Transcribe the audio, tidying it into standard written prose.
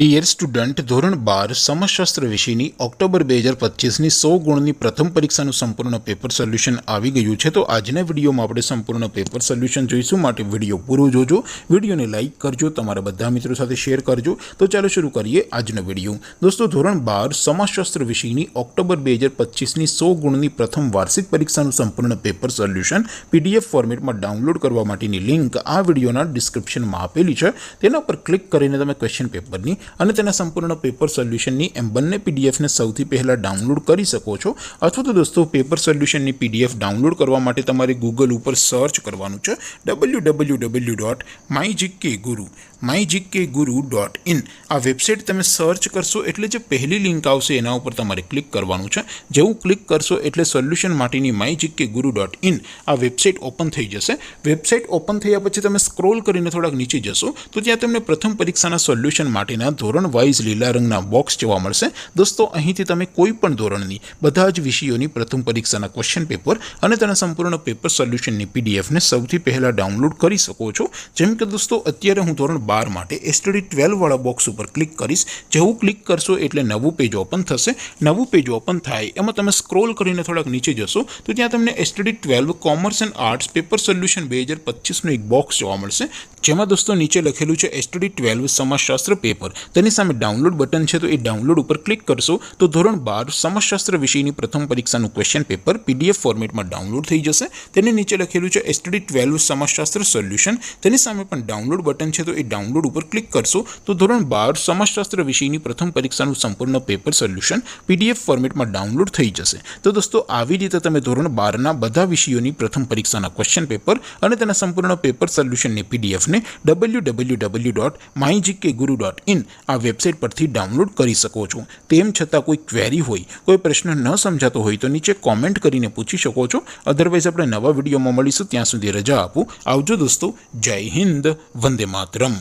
Dear student, ધોરણ 12 સમાજશાસ્ત્ર વિષયની October 2025ની 100 ગુણની પ્રથમ પરીક્ષાનું સંપૂર્ણ પેપર સોલ્યુશન આવી ગયું છે। તો આજના વિડીયોમાં આપણે સંપૂર્ણ પેપર સોલ્યુશન જોઈશું, માટે વિડીયો પૂરો જોજો, વિડીયોને લાઇક કરજો, તમારા બધા મિત્રો સાથે શેર કરજો। તો ચાલો શરૂ કરીએ આજનો વિડીયો। દોસ્તો, ધોરણ 12 સમાજશાસ્ત્ર વિષયની ઓક્ટોબર 2025ની 100 ગુણની પ્રથમ વાર્ષિક પરીક્ષાનું સંપૂર્ણ પેપર સોલ્યુશન PDF ફોર્મેટમાં ડાઉનલોડ કરવા માટેની લિંક આ વિડીયોના ડિસ્ક્રિપ્શનમાં આપેલી છે। તેના પર ક્લિક કરીને તમે ક્વેશ્ચન પેપરની અને તેના સંપૂર્ણ પેપર સોલ્યુશનની એમ બંને પીડીએફને સૌથી પહેલાં ડાઉનલોડ કરી શકો છો। અથવા તો દોસ્તો, પેપર સોલ્યુશનની PDF ડાઉનલોડ કરવા માટે તમારે ગૂગલ ઉપર સર્ચ કરવાનું છે www.mygkguru.in। આ વેબસાઇટ તમે સર્ચ કરશો એટલે જે પહેલી લિંક આવશે એના ઉપર તમારે ક્લિક કરવાનું છે। જેવું ક્લિક કરશો એટલે સોલ્યુશન માટેની mygkguru.in આ વેબસાઇટ ઓપન થઈ જશે। વેબસાઇટ ઓપન થયા પછી તમે સ્ક્રોલ કરીને થોડાક નીચે જશો તો ત્યાં તમને પ્રથમ પરીક્ષાના સોલ્યુશન માટેના ધોરણ વાઇઝ લીલા રંગના બોક્સ જોવા મળશે। દોસ્તો, અહીંથી તમે કોઈ પણ ધોરણની બધા જ વિષયોની પ્રથમ પરીક્ષાના ક્વેશ્ચન પેપર અને તેના સંપૂર્ણ પેપર સોલ્યુશનની પીડીએફને સૌથી પહેલાં ડાઉનલોડ કરી શકો છો। જેમ કે દોસ્તો, અત્યારે હું ધોરણ 12 માટે STD 12 વાળા બોક્સ ઉપર ક્લિક કરીશ। જેવું ક્લિક કરશો એટલે નવું પેજ ઓપન થશે। નવું પેજ ઓપન થાય એમાં તમે સ્ક્રોલ કરીને થોડાક નીચે જશો તો ત્યાં તમને STD 12 commerce and arts paper solution 2025નું એક બોક્સ જોવા મળશે, જેમાં દોસ્તો નીચે લખેલું છે STD 12 સમાજશાસ્ત્ર પેપર। તેની સામે ડાઉનલોડ બટન છે, તો એ ડાઉનલોડ ઉપર ક્લિક કરશો તો ધોરણ 12 સમાજશાસ્ત્ર વિષયની પ્રથમ પરીક્ષાનું ક્વેશ્ચન પેપર PDF ફોર્મેટમાં ડાઉનલોડ થઈ જશે। તેની નીચે લખેલું છે STD 12 સમાજશાસ્ત્ર સોલ્યુશન। તેની સામે પણ ડાઉનલોડ બટન છે, તો એ ડાઉનલોડ ઉપર ક્લિક કરશો તો ધોરણ 12 સમાજશાસ્ત્ર વિષયની પ્રથમ પરીક્ષાનું સંપૂર્ણ પેપર સોલ્યુશન PDF ફોર્મેટમાં ડાઉનલોડ થઈ જશે। તો દોસ્તો, આવી રીતે તમે ધોરણ 12ના બધા વિષયોની પ્રથમ પરીક્ષાના ક્વેશ્ચન પેપર અને તેના સંપૂર્ણ પેપર સોલ્યુશનની પીડીએફને www.mygkguru.in આ વેબસાઇટ પરથી ડાઉનલોડ કરી શકો છો। તેમ છતાં કોઈ ક્વેરી હોય, કોઈ પ્રશ્ન ન સમજાતો હોય તો નીચે કોમેન્ટ કરીને પૂછી શકો છો। અધરવાઇઝ આપણે નવા વિડીયોમાં મળીશું, ત્યાં સુધી રજા આપો। આવજો દોસ્તો, જય હિન્દ, વંદે માતરમ।